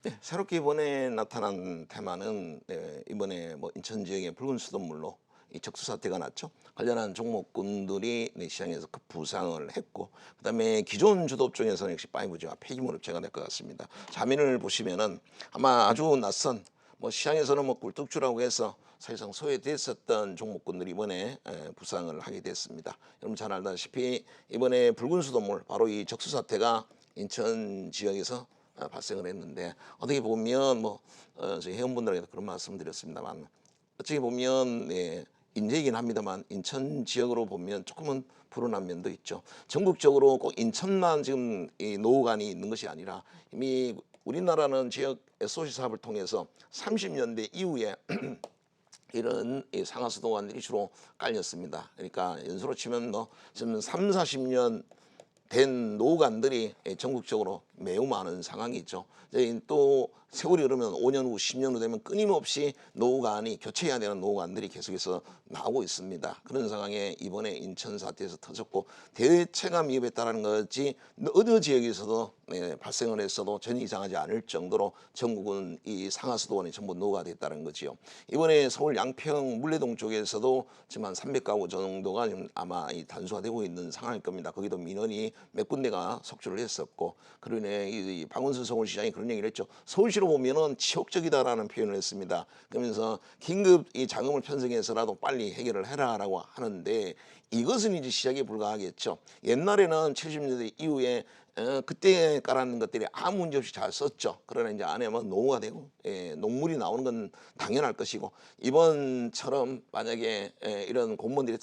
네, 새롭게 이번에 나타난 테마는 이번에 뭐 인천 지역의 붉은 수돗물로 이 적수 사태가 났죠. 관련한 종목군들이 시장에서 급부상을 했고, 그다음에 기존 주도업종에서는 역시 파이브지와 폐기물 업체가 될 것 같습니다. 자민을 보시면은 아마 아주 낯선 뭐 시장에서는 뭐 꿀뚝주라고 해서 사실상 소외됐었던 종목군들이 이번에 부상을 하게 됐습니다. 여러분 잘 알다시피 이번에 붉은 수돗물 바로 이 적수 사태가 인천 지역에서 발생을 했는데, 어떻게 보면 뭐 저희 회원분들에게도 그런 말씀드렸습니다만, 어떻게 보면 인재이긴 합니다만 인천 지역으로 보면 조금은 불운한 면도 있죠. 전국적으로 꼭 인천만 지금 이 노후관이 있는 것이 아니라 이미 우리나라는 지역 SOC 사업을 통해서 30년대 이후에 이런 이 상하수도관들이 주로 깔렸습니다. 그러니까 연수로 치면 뭐 지금 3, 40년 된 노후관들이 전국적으로 매우 많은 상황이죠. 또 세월이 흐르면 5년 후, 10년 후 되면 끊임없이 노후관이 교체해야 되는 노후관들이 계속해서 나오고 있습니다. 그런 상황에 이번에 인천 사태에서 터졌고, 대체감 위협에 따른 것이 어느 지역에서도 발생을 했어도 전혀 이상하지 않을 정도로 전국은 이 상하수도원이 전부 노후가 됐다는 거지요. 이번에 서울 양평 물레동 쪽에서도 지금 한 300가구 정도가 지금 아마 이 단수화되고 있는 상황일 겁니다. 거기도 민원이 몇 군데가 속출을 했었고, 그로 인해 이 박원순 서울시장이 그런 얘기를 했죠. 서울시로 보면은 치욕적이다라는 표현을 했습니다. 그러면서 긴급 이 자금을 편성해서라도 빨리 해결을 해라라고 하는데, 이것은 이제 시작에 불과하겠죠. 옛날에는 70년대 이후에 그때 깔아놓은 것들이 아무 문제 없이 잘 썼죠. 그러나 이제 안에 뭐 노후가 되고 녹물이 나오는 건 당연할 것이고, 이번처럼 만약에 이런 공무원들이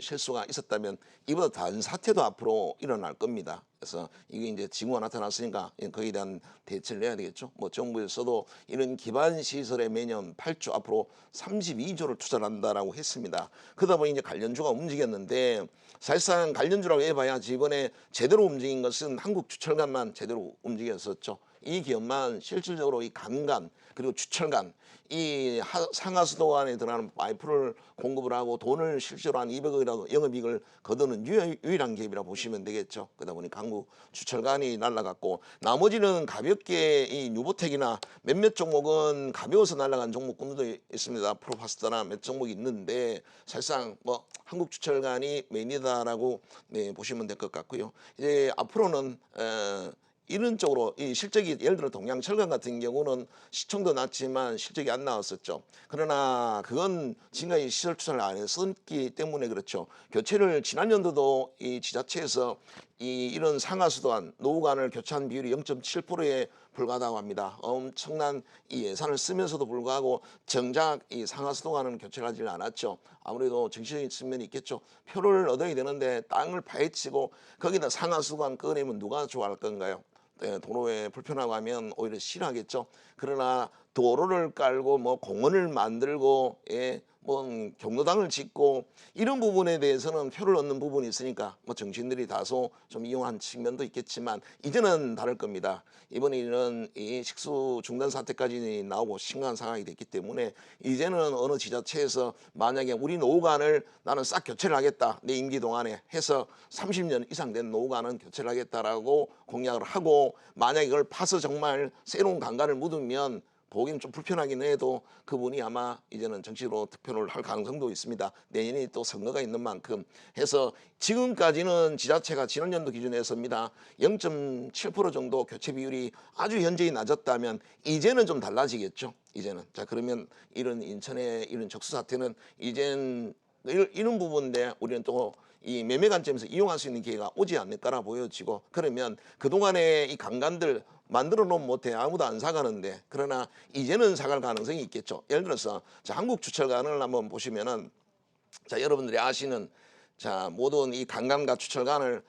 실수가 있었다면 이보다 다른 사태도 앞으로 일어날 겁니다. 그래서 이게 이제 징후가 나타났으니까 거기에 대한 대처를 해야 되겠죠. 뭐 정부에서도 이런 기반 시설에 매년 8조, 앞으로 32조를 투자를 한다라고 했습니다. 그러다 보니 이제 관련주가 움직였는데, 사실상 관련주라고 해봐야 이번에 제대로 움직인 것은 한국주철관만 제대로 움직였었죠. 이 기업만 실질적으로 이 간간 그리고 주철간 이 상하수도 안에 들어가는 파이프를 공급을 하고 돈을 실제로 한 200억이라도 영업이익을 거두는 유일한 기업이라 보시면 되겠죠. 그러다 보니 한국 주철간이 날라갔고, 나머지는 가볍게 이 뉴보텍이나 몇몇 종목은 가벼워서 날라간 종목군도 있습니다. 프로파스타나 몇 종목이 있는데, 사실상 뭐 한국 주철간이 메인이다라고 보시면 될 것 같고요. 이제 앞으로는 이런 쪽으로 이 실적이, 예를 들어 동양철강 같은 경우는 시총도 낮지만 실적이 안 나왔었죠. 그러나 그건 지금까지 시설 투자를 안 했었기 때문에 그렇죠. 교체를 지난 연도도 이 지자체에서 이런 상하수도안 노후관을 교체한 비율이 0.7%에 불과하다고 합니다. 엄청난 이 예산을 쓰면서도 불구하고 정작 이 상하수도관은 교체를 하지 않았죠. 아무래도 정치적인 측면이 있겠죠. 표를 얻어야 되는데 땅을 파헤치고 거기다 상하수도관 꺼내면 누가 좋아할 건가요? 도로에 불편하고 하면 오히려 싫어하겠죠. 그러나 도로를 깔고 뭐 공원을 만들고 뭐 경로당을 짓고 이런 부분에 대해서는 표를 얻는 부분이 있으니까 뭐 정치인들이 다소 좀 이용한 측면도 있겠지만, 이제는 다를 겁니다. 이번에 이런 이 식수 중단 사태까지 나오고 심각한 상황이 됐기 때문에 이제는 어느 지자체에서 만약에 우리 노후관을 나는 싹 교체를 하겠다, 내 임기 동안에 해서 30년 이상 된 노후관은 교체를 하겠다라고 공약을 하고, 만약에 이걸 파서 정말 새로운 강간을 묻으면 보기는 좀 불편하긴 해도 그분이 아마 이제는 정치로 득표를 할 가능성도 있습니다. 내년에 또 선거가 있는 만큼 해서, 지금까지는 지자체가 지난년도 기준에서입니다. 0.7% 정도 교체 비율이 아주 현저히 낮았다면 이제는 좀 달라지겠죠. 이제는. 자, 그러면 이런 인천의 이런 적수 사태는 이젠 이런 부분인데 우리는 또 이 매매 관점에서 이용할 수 있는 기회가 오지 않을까라 보여지고, 그러면 그동안에 이 강간들 만들어 놓으면 못해 아무도 안 사가는데, 그러나 이제는 사갈 가능성이 있겠죠. 예를 들어서 자, 한국주철관을 한번 보시면은, 자, 여러분들이 아시는 자, 모든 이 강간과 주철관을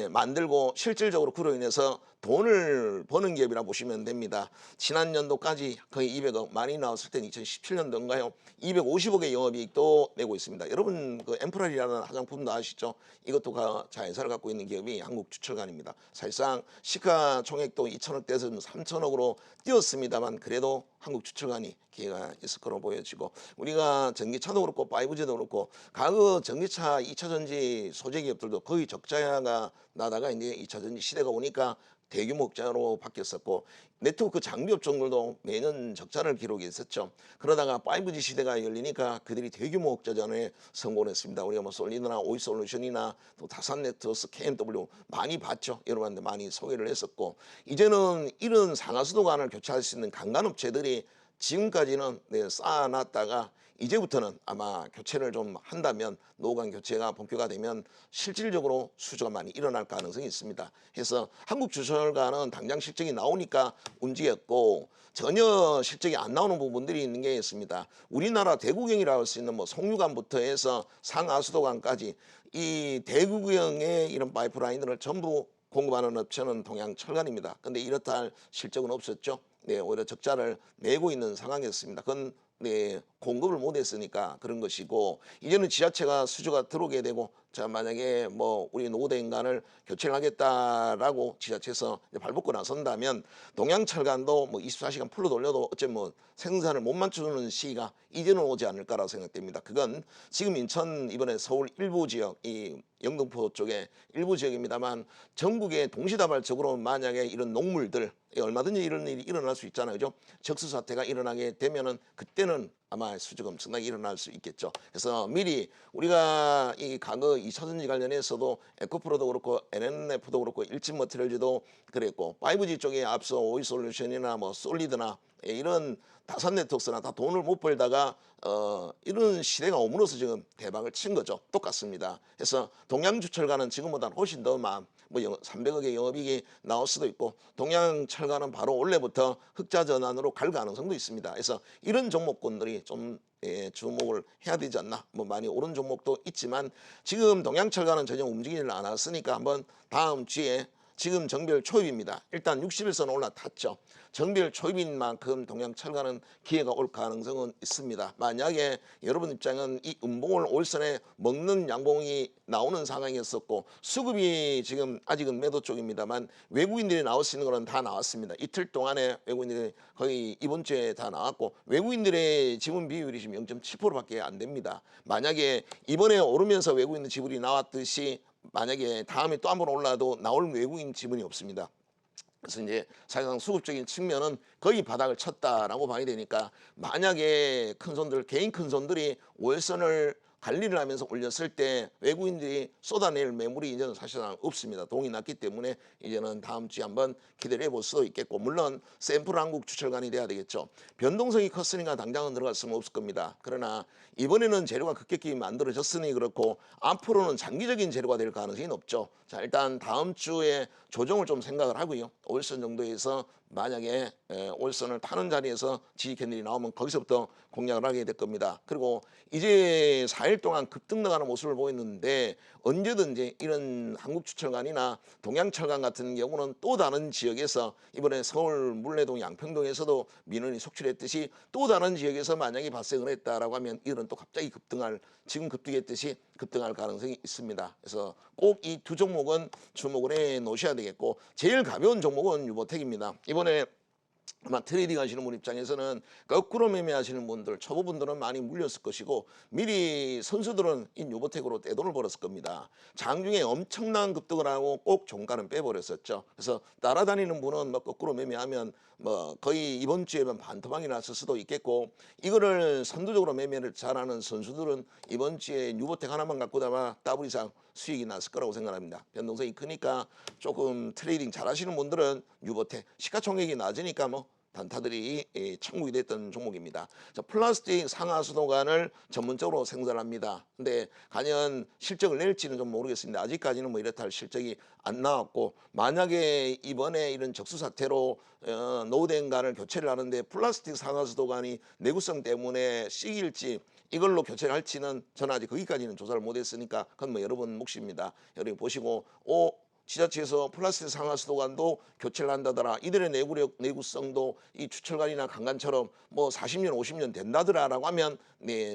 만들고 실질적으로 그로 인해서 돈을 버는 기업이라 보시면 됩니다. 지난 연도까지 거의 200억, 많이 나왔을 때는 2017년도인가요? 250억의 영업이익도 내고 있습니다. 여러분 그 엠프랄이라는 화장품도 아시죠? 이것도 자회사를 갖고 있는 기업이 한국주철관입니다. 사실상 시가총액도 2천억대에서 3천억으로 뛰었습니다만, 그래도 한국주철관이 기회가 있을 거로 보여지고, 우리가 전기차도 그렇고 5G도 그렇고 과거 전기차 2차전지 소재 기업들도 거의 적자가 나다가 이제 2차전지 시대가 오니까 대규모 적자로 바뀌었었고 네트워크 장비 업종들도 매년 적자를 기록했었죠. 그러다가 5G 시대가 열리니까 그들이 대규모 적자전에 성공했습니다. 우리가 뭐 솔리드나 오이솔루션이나 또 다산 네트워크, KMW 많이 봤죠. 여러분한테 많이 소개를 했었고 이제는 이런 상하수도관을 교체할 수 있는 강간업체들이 지금까지는 쌓아놨다가 이제부터는 아마 교체를 좀 한다면 노후관 교체가 본격화 되면 실질적으로 수주가 많이 일어날 가능성이 있습니다. 그래서 한국주철관은 당장 실적이 나오니까 움직였고 전혀 실적이 안 나오는 부분들이 있는 게 있습니다. 우리나라 대구경이라고 할 수 있는 뭐 송유관부터 해서 상하수도관까지 이 대구경의 이런 파이프라인들을 전부 공급하는 업체는 동양철관입니다. 근데 이렇다 할 실적은 없었죠. 네, 오히려 적자를 내고 있는 상황이었습니다. 그건 공급을 못했으니까 그런 것이고 이제는 지자체가 수주가 들어오게 되고 자 만약에 뭐 우리 노후대 인간을 교체를 하겠다라고 지자체에서 발벗고 나선다면 동양철관도 뭐 24시간 풀로 돌려도 어쩌면 뭐 생산을 못 맞추는 시기가 이제는 오지 않을까라고 생각됩니다. 그건 지금 인천 이번에 서울 일부 지역 이 영등포 쪽에 일부 지역입니다만 전국에 동시다발적으로 만약에 이런 농물들 얼마든지 이런 일이 일어날 수 있잖아요. 그죠? 적수 사태가 일어나게 되면은 그때는 아마 수주가 엄청나게 일어날 수 있겠죠. 그래서 미리 우리가 이 과거 2차전지 관련해서도 에코프로도 그렇고 NNF도 그렇고 일진머티리얼즈도 그랬고 5G 쪽에 앞서 오이솔루션이나 뭐 솔리드나 이런 다산 네트워크나 다 돈을 못 벌다가 이런 시대가 오므로서 지금 대박을 친 거죠. 똑같습니다. 그래서 동양주철관은 지금보다는 훨씬 더 뭐 300억의 영업이익이 나올 수도 있고 동양철관은 바로 올해부터 흑자 전환으로 갈 가능성도 있습니다. 그래서 이런 종목군들이 좀 주목을 해야 되지 않나. 뭐 많이 오른 종목도 있지만 지금 동양철관은 전혀 움직이질 않았으니까 한번 다음 주에 지금 정별 초입입니다. 일단 60일선 올라탔죠. 정별 초입인 만큼 동양철관은 기회가 올 가능성은 있습니다. 만약에 여러분 입장은 이 음봉을 올선에 먹는 양봉이 나오는 상황이었었고 수급이 지금 아직은 매도 쪽입니다만 외국인들이 나올 수 있는 거는 다 나왔습니다. 이틀 동안에 외국인들이 거의 이번 주에 다 나왔고 외국인들의 지분 비율이 지금 0.7%밖에 안 됩니다. 만약에 이번에 오르면서 외국인 지분이 나왔듯이 만약에 다음에 또 한 번 올라도 나올 외국인 지분이 없습니다. 그래서 이제 사실상 수급적인 측면은 거의 바닥을 쳤다라고 봐야 되니까 만약에 큰 손들 개인 큰 손들이 월선을 관리를 하면서 올렸을 때 외국인들이 쏟아낼 매물이 이제는 사실상 없습니다. 동이 났기 때문에 이제는 다음 주에 한번 기대를 해볼 수도 있겠고 물론 샘플 한국 주철관이 돼야 되겠죠. 변동성이 컸으니까 당장은 들어갈 수는 없을 겁니다. 그러나 이번에는 재료가 급격히 만들어졌으니 그렇고 앞으로는 장기적인 재료가 될 가능성이 높죠. 자 일단 다음 주에 조정을 좀 생각을 하고요. 월선 정도에서 만약에 월선을 타는 자리에서 지지 캔들이 나오면 거기서부터 공략을 하게 될 겁니다. 그리고 이제 4일 동안 급등나가는 모습을 보였는데 언제든지 이런 한국주철관이나 동양철관 같은 경우는 또 다른 지역에서 이번에 서울 물레동 양평동에서도 민원이 속출했듯이 또 다른 지역에서 만약에 발생을 했다라고 하면 이런 또 갑자기 급등할 지금 급등했듯이 급등할 가능성이 있습니다. 그래서 꼭 이 두 종목은 주목을 해 놓으셔야 되겠고 제일 가벼운 종목은 유보텍입니다. 이번에 아마 트레이딩 하시는 분 입장에서는 거꾸로 매매하시는 분들 초보분들은 많이 물렸을 것이고 미리 선수들은 이 유보텍으로 떼돈을 벌었을 겁니다. 장중에 엄청난 급등을 하고 꼭 종가는 빼버렸었죠. 그래서 따라다니는 분은 뭐 거꾸로 매매하면 뭐 거의 이번 주에는 반토막이 났을 수도 있겠고 이거를 선두적으로 매매를 잘하는 선수들은 이번 주에 유보텍 하나만 갖고 다가 더블 이상 수익이 났을 거라고 생각합니다. 변동성이 크니까 조금 트레이딩 잘하시는 분들은 유보텍 시가총액이 낮으니까 뭐 단타들이 천국이 됐던 종목입니다. 자, 플라스틱 상하수도관을 전문적으로 생산합니다. 근데 과연 실적을 낼지는 좀 모르겠습니다. 아직까지는 뭐 이렇다 할 실적이 안 나왔고 만약에 이번에 이런 적수 사태로 노후된관을 교체를 하는데 플라스틱 상하수도관이 내구성 때문에 시기일지 이걸로 교체를 할지는 저는 아직 거기까지는 조사를 못했으니까 그건 뭐 여러분 몫입니다. 여러분 보시고 지자체에서 플라스틱 상하수도관도 교체를 한다더라. 이들의 내구성도 이 주철관이나 강간처럼 뭐 40년, 50년 된다더라라고 하면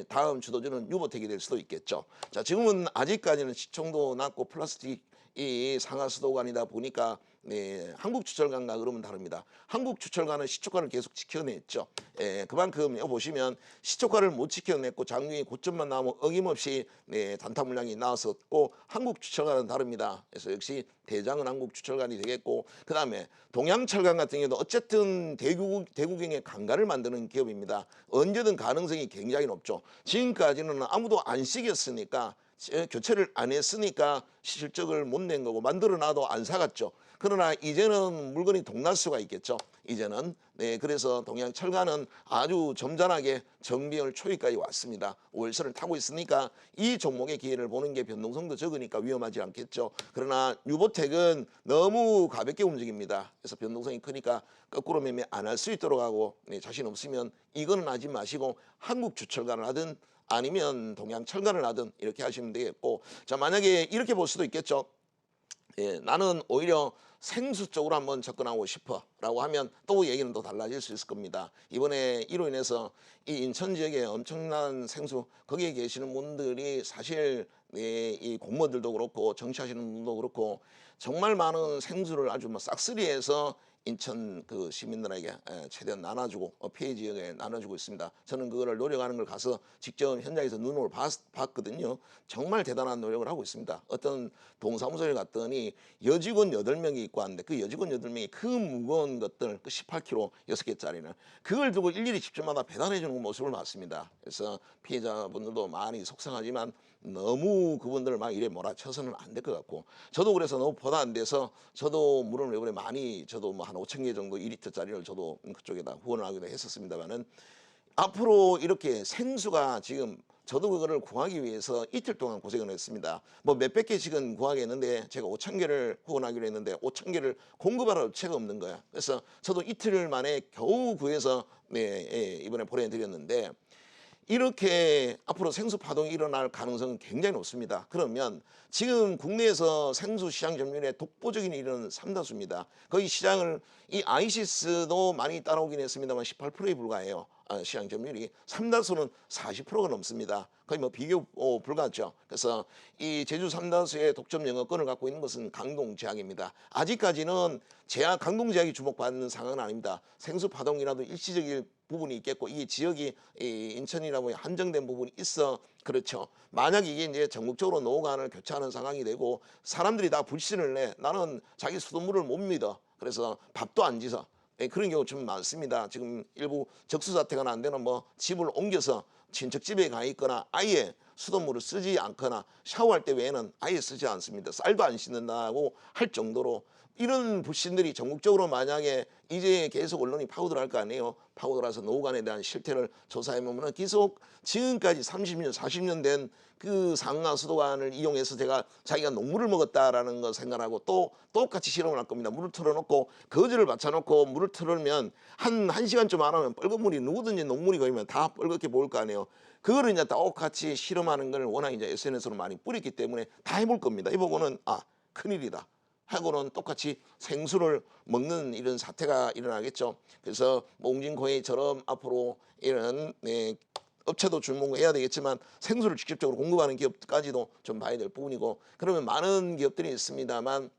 다음 주도주는 유보텍이 될 수도 있겠죠. 자, 지금은 아직까지는 시총도 낮고 플라스틱 이 상하수도관이다 보니까 한국주철가인가 그러면 다릅니다. 한국주철가는 시초가를 계속 지켜냈죠. 그만큼 보시면 시초가를 못 지켜냈고 장중에 고점만 나오면 어김없이 단타 물량이 나왔었고 한국주철가는 다릅니다. 그래서 역시 대장은 한국주철관이 되겠고, 그 다음에 동양철강 같은 경우도 어쨌든 대구경의 강가를 만드는 기업입니다. 언제든 가능성이 굉장히 높죠. 지금까지는 아무도 안 시켰으니까, 교체를 안 했으니까 실적을 못 낸 거고, 만들어놔도 안 사갔죠. 그러나 이제는 물건이 동날 수가 있겠죠. 이제는. 그래서 동양철강은 아주 점잖하게 정비월 초입까지 왔습니다. 월선을 타고 있으니까 이 종목의 기회를 보는 게 변동성도 적으니까 위험하지 않겠죠. 그러나 유보텍은 너무 가볍게 움직입니다. 그래서 변동성이 크니까 거꾸로 매매 안 할 수 있도록 하고, 자신 없으면 이거는 하지 마시고 한국주철관을 하든 아니면 동양철강을 하든 이렇게 하시면 되겠고, 자, 만약에 이렇게 볼 수도 있겠죠. 나는 오히려 생수 쪽으로 한번 접근하고 싶어 라고 하면 또 얘기는 또 달라질 수 있을 겁니다. 이번에 이로 인해서 이 인천 지역에 엄청난 생수, 거기에 계시는 분들이 사실 이 공무원들도 그렇고 정치하시는 분도 그렇고 정말 많은 생수를 아주 뭐 싹쓸이해서 인천 그 시민들에게 최대한 나눠주고 피해 지역에 나눠주고 있습니다. 저는 그거를 노력하는 걸 가서 직접 현장에서 눈으로 봤거든요. 정말 대단한 노력을 하고 있습니다. 어떤 동사무소에 갔더니 여직원 8명이 있고 하는데 그 여직원 8명이 그 무거운 것들, 그 18kg 6개짜리는 그걸 두고 일일이 집주마다 배달해 주는 모습을 봤습니다. 그래서 피해자분들도 많이 속상하지만 너무 그분들을 막 이래 몰아쳐서는 안 될 것 같고, 저도 그래서 너무 보다 안 돼서 저도 물은 왜 그래 많이 저도 뭐 한 5천 개 정도 2리터짜리를 저도 그쪽에다 후원을 하기도 했었습니다만은, 앞으로 이렇게 생수가 지금 저도 그거를 구하기 위해서 이틀 동안 고생을 했습니다. 뭐 몇백 개씩은 구하겠는데 제가 5천 개를 후원하기로 했는데 5천 개를 공급할 업체가 없는 거야. 그래서 저도 이틀 만에 겨우 구해서 이번에 보내드렸는데, 이렇게 앞으로 생수 파동이 일어날 가능성은 굉장히 높습니다. 그러면 지금 국내에서 생수 시장 점유율의 독보적인 일은 삼다수입니다. 거의 시장을 이 아이시스도 많이 따라오긴 했습니다만 18%에 불과해요. 시장 점유율이. 삼다수는 40%가 넘습니다. 거의 뭐 비교 불가하죠. 그래서 이 제주 삼다수의 독점 영업권을 갖고 있는 것은 강동제약입니다. 아직까지는 강동제약이 주목받는 상황은 아닙니다. 생수 파동이라도 일시적인 부분이 있겠고, 이 지역이 이 인천이라고 한정된 부분이 있어 그렇죠. 만약 이게 이제 전국적으로 노후관을 교체하는 상황이 되고 사람들이 다 불신을 해, 나는 자기 수돗물을 못 믿어, 그래서 밥도 안 지서, 그런 경우 좀 많습니다. 지금 일부 적수사태가 안 되는 뭐 집을 옮겨서 친척집에 가 있거나 아예 수돗물을 쓰지 않거나 샤워할 때 외에는 아예 쓰지 않습니다. 쌀도 안 씻는다고 할 정도로 이런 불신들이 전국적으로 만약에 이제 계속 언론이 파고들할 거 아니에요. 파고들어서 노후관에 대한 실태를 조사해보면 계속 지금까지 30년, 40년 된 그 상하 수도관을 이용해서 자기가 녹물을 먹었다라는 거 생각하고 또 똑같이 실험을 할 겁니다. 물을 틀어놓고 거즈를 받쳐놓고 물을 틀으면 한 시간쯤 안 하면 빨간 물이 누구든지 녹물이 거리면 다 빨갛게 보일 거 아니에요. 그거를 이제 똑같이 실험하는 걸 워낙 이제 SNS로 많이 뿌렸기 때문에 다 해볼 겁니다. 해보고는 큰일이다 하고는 똑같이 생수를 먹는 이런 사태가 일어나겠죠. 그래서 몽진코이처럼 앞으로 이런 업체도 주목해야 되겠지만 생수를 직접적으로 공급하는 기업까지도 좀 봐야 될 부분이고, 그러면 많은 기업들이 있습니다만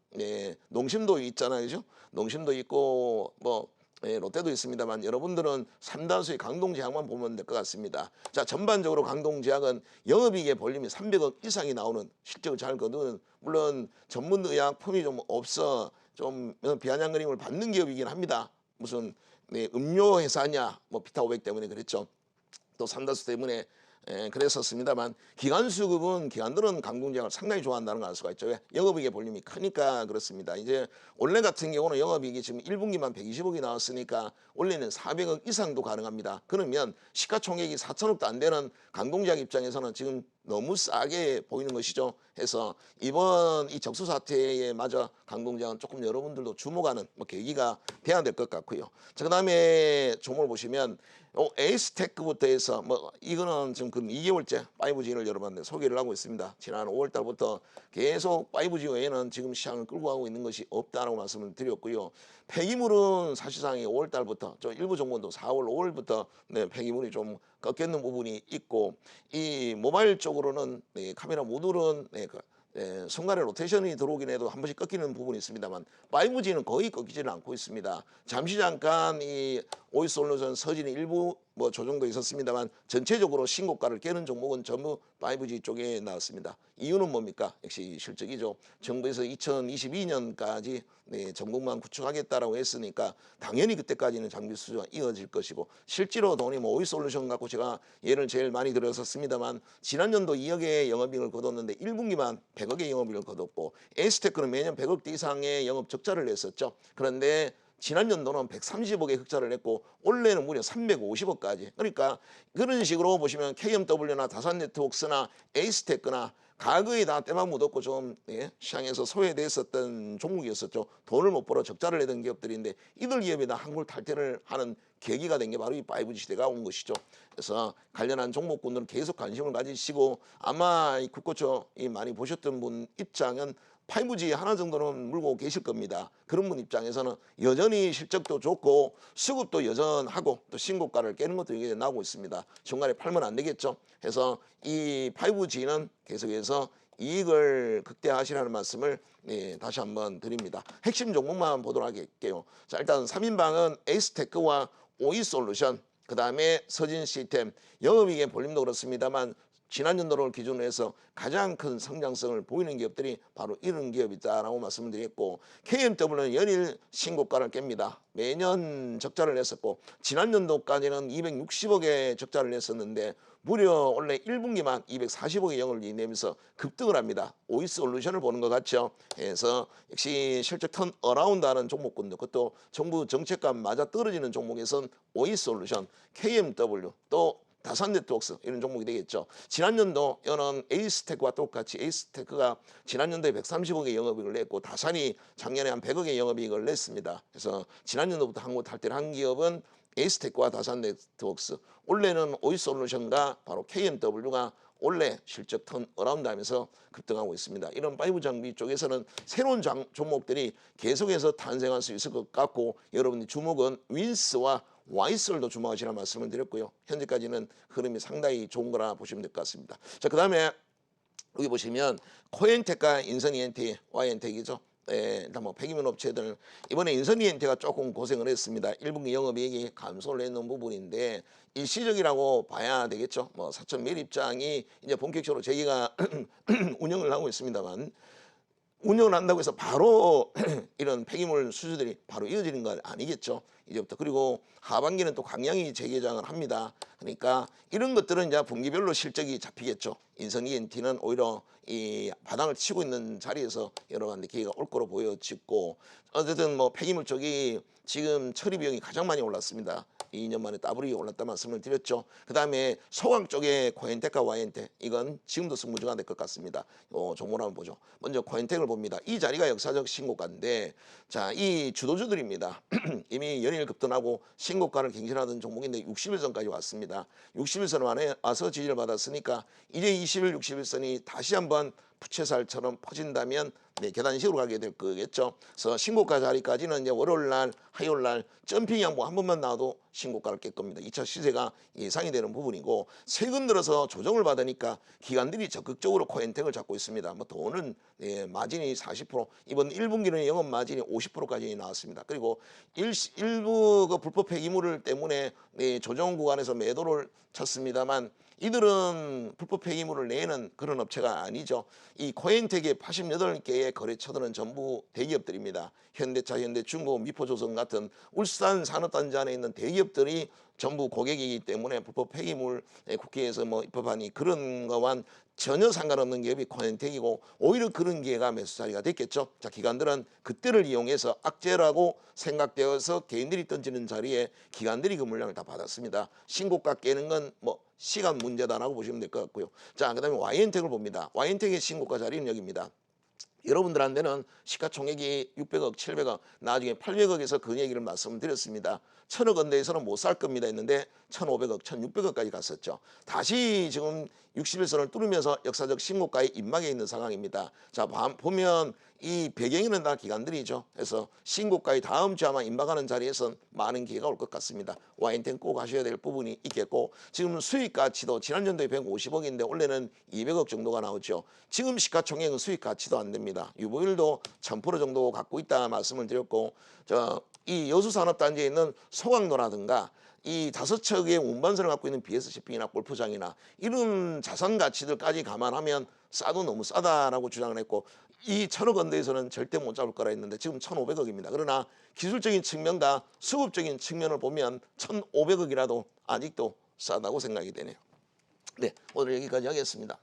농심도 있잖아요, 그죠? 농심도 있고 뭐 롯데도 있습니다만 여러분들은 삼다수의 강동제약만 보면 될 것 같습니다. 자, 전반적으로 강동제약은 영업이익의 볼륨이 300억 이상이 나오는 실적을 잘 거두는, 물론 전문의약품이 좀 없어 좀 비아냥거림을 받는 기업이긴 합니다. 무슨 음료 회사냐 뭐 비타500 때문에 그랬죠. 또 삼다수 때문에 그랬었습니다만, 기관수급은 기관들은 강동제약을 상당히 좋아한다는 걸 알 수가 있죠. 왜? 영업이익의 볼륨이 크니까 그렇습니다. 이제 올해 같은 경우는 영업이익이 지금 1분기만 120억이 나왔으니까 올해는 400억 이상도 가능합니다. 그러면 시가총액이 4천억도 안 되는 강동제약 입장에서는 지금 너무 싸게 보이는 것이죠. 해서 이번 이 적수 사태에 맞아 강동제약은 조금 여러분들도 주목하는 뭐 계기가 돼야 될 것 같고요. 자, 그다음에 종목을 보시면 에이스테크부터 해서 뭐 이거는 지금 그 2개월째 5G를 여러분들 소개를 하고 있습니다. 지난 5월 달부터 계속 5G 외에는 지금 시장을 끌고 가고 있는 것이 없다라고 말씀을 드렸고요. 폐기물은 사실상 5월 달부터 저 일부 종목도 4월, 5월부터 폐기물이 좀 꺾였는 부분이 있고, 이 모바일 쪽으로는 카메라 모듈은 순간에 로테이션이 들어오긴 해도 한 번씩 꺾이는 부분이 있습니다만 5G는 거의 꺾이지는 않고 있습니다. 잠시 잠깐 이 오이솔루션 서진이 일부 뭐 조정도 있었습니다만 전체적으로 신고가를 깨는 종목은 전부 5G 쪽에 나왔습니다. 이유는 뭡니까? 역시 실적이죠. 정부에서 2022년까지 전국만 구축하겠다라고 했으니까 당연히 그때까지는 장비 수주가 이어질 것이고, 실제로 돈이 뭐 오이솔루션 갖고 제가 예를 제일 많이 들었었습니다만 지난 연도 2억의 영업이익을 거뒀는데 1분기만 100억의 영업이익을 거뒀고, 에이스테크는 매년 100억 이상의 영업 적자를 냈었죠. 그런데 지난 연도는 130억의 흑자를 냈고 올해는 무려 350억까지. 그러니까 그런 식으로 보시면 KMW나 다산네트웍스나 에이스테크나 과거에 다 때만 묻었고 좀 시장에서 소외됐었던 종목이었었죠. 돈을 못 벌어 적자를 내던 기업들인데 이들 기업이 다 한골 탈퇴를 하는 계기가 된 게 바로 이 5G 시대가 온 것이죠. 그래서 관련한 종목군들은 계속 관심을 가지시고, 아마 이 국고초 많이 보셨던 분 입장은 5G 하나 정도는 물고 계실 겁니다. 그런 분 입장에서는 여전히 실적도 좋고 수급도 여전하고 또 신고가를 깨는 것도 이게 나오고 있습니다. 중간에 팔면 안 되겠죠. 해서 이 5G는 계속해서 이익을 극대화하시라는 말씀을 다시 한번 드립니다. 핵심 종목만 보도록 할게요. 자, 일단 3인방은 에이스테크와 오이솔루션, 그 다음에 서진시스템, 영업이익의 볼륨도 그렇습니다만 지난 연도를 기준으로 해서 가장 큰 성장성을 보이는 기업들이 바로 이런 기업이다라고 말씀을 드렸고, KMW는 연일 신고가를 깹니다. 매년 적자를 냈었고 지난 연도까지는 260억의 적자를 냈었는데 무려 원래 1분기만 240억의 영업을 내면서 급등을 합니다. 오이솔루션을 보는 것 같죠. 그래서 역시 실적 턴 어라운드하는 종목군들, 그것도 정부 정책과 맞아 떨어지는 종목에선 오이솔루션, KMW, 또 다산네트웍스 이런 종목이 되겠죠. 지난 연도에는 에이스테크와 똑같이 에이스테크가 지난 연도에 130억의 영업이익을 냈고 다산이 작년에 한 100억의 영업이익을 냈습니다. 그래서 지난 연도부터 한국 탈퇴를 한 기업은 에이스테크와 다산네트웍스, 올해는 오이솔루션과 바로 KMW가 올해 실적 턴 어라운드 하면서 급등하고 있습니다. 이런 5 장비 쪽에서는 새로운 종목들이 계속해서 탄생할 수 있을 것 같고, 여러분이 주목은 윈스와 와이설도 주목하시라는 말씀을 드렸고요. 현재까지는 흐름이 상당히 좋은 거라 보시면 될 것 같습니다. 자, 그 다음에 여기 보시면 코엔텍과 인선이엔티, 와이엔텍이죠. 일단 뭐 폐기물 업체들 이번에 인선이엔티가 조금 고생을 했습니다. 1분기 영업이익이 감소를 했는 부분인데 일시적이라고 봐야 되겠죠. 뭐 사천 매입장이 이제 본격적으로 재개가 운영을 하고 있습니다만, 운영을 한다고 해서 바로 이런 폐기물 수주들이 바로 이어지는 건 아니겠죠. 이제부터. 그리고 하반기는 또 강양이 재개장을 합니다. 그러니까 이런 것들은 이제 분기별로 실적이 잡히겠죠. 인선 ENT는 오히려 이 바닥을 치고 있는 자리에서 여러 가지 기회가 올 거로 보여지고, 어쨌든 뭐 폐기물 쪽이 지금 처리 비용이 가장 많이 올랐습니다. 2년 만에 더블이 올랐다 말씀을 드렸죠. 그 다음에 소강 쪽에 코엔텍과 와이엔텍, 이건 지금도 승부조가 될 것 같습니다. 종목을 한번 보죠. 먼저 코엔텍을 봅니다. 이 자리가 역사적 신고가인데, 자, 이 주도주들입니다. 이미 연일 급등하고 신고가를 갱신하던 종목인데 60일선까지 왔습니다. 60일선 안에 와서 지지를 받았으니까 이제 20일, 60일선이 다시 한번 부채살처럼 퍼진다면 계단식으로 가게 될 거겠죠. 그래서 신고가 자리까지는 이제 월요일날, 화요일날 점핑 양봉 한 번만 나와도 신고가를 깰 겁니다. 2차 시세가 예상이 되는 부분이고, 최근 들어서 조정을 받으니까 기관들이 적극적으로 코엔텍을 잡고 있습니다. 뭐 돈은 마진이 40%, 이번 1분기는 영업 마진이 50%까지 나왔습니다. 그리고 일부 그 불법 폐기물 때문에 조정 구간에서 매도를 쳤습니다만, 이들은 불법 폐기물을 내는 그런 업체가 아니죠. 이 코엔텍의 88개의 거래처들은 전부 대기업들입니다. 현대차, 현대중공업, 미포조선 같은 울산 산업단지 안에 있는 대기업들이 전부 고객이기 때문에 불법 폐기물 국회에서 뭐 입법하니 그런 거와는 전혀 상관없는 기업이 코엔텍이고, 오히려 그런 기회가 매수 자리가 됐겠죠. 자, 기관들은 그때를 이용해서 악재라고 생각되어서 개인들이 던지는 자리에 기관들이 그 물량을 다 받았습니다. 신고가 깨는 건 뭐 시간 문제다라고 보시면 될 것 같고요. 자, 그 다음에 와이엔텍을 봅니다. 와이엔텍의 신고가 자리는 여기입니다. 여러분들한테는 시가총액이 600억, 700억, 나중에 800억에서 그 얘기를 말씀드렸습니다. 1000억 원대에서는 못 살 겁니다 했는데 1500억, 1600억까지 갔었죠. 다시 지금 60일선을 뚫으면서 역사적 신고가에 입막해 있는 상황입니다. 자, 보면 이 배경에는 다 기관들이죠. 그래서 신고가의 다음 주 아마 임박하는 자리에서 많은 기회가 올 것 같습니다. 와인텐 꼭 하셔야 될 부분이 있겠고, 지금 수익 가치도 지난 연도에 150억인데 올해는 200억 정도가 나오죠. 지금 시가총액은 수익 가치도 안 됩니다. 유보율도 1000% 정도 갖고 있다 말씀을 드렸고, 이 여수산업단지에 있는 소강로라든가 이 5척의 운반선을 갖고 있는 BSCP나 골프장이나 이런 자산 가치들까지 감안하면 싸도 너무 싸다라고 주장을 했고, 이 1,000억 원대에서는 절대 못 잡을 거라 했는데 지금 1,500억입니다. 그러나 기술적인 측면과 수급적인 측면을 보면 1,500억이라도 아직도 싸다고 생각이 되네요. 네, 오늘 여기까지 하겠습니다.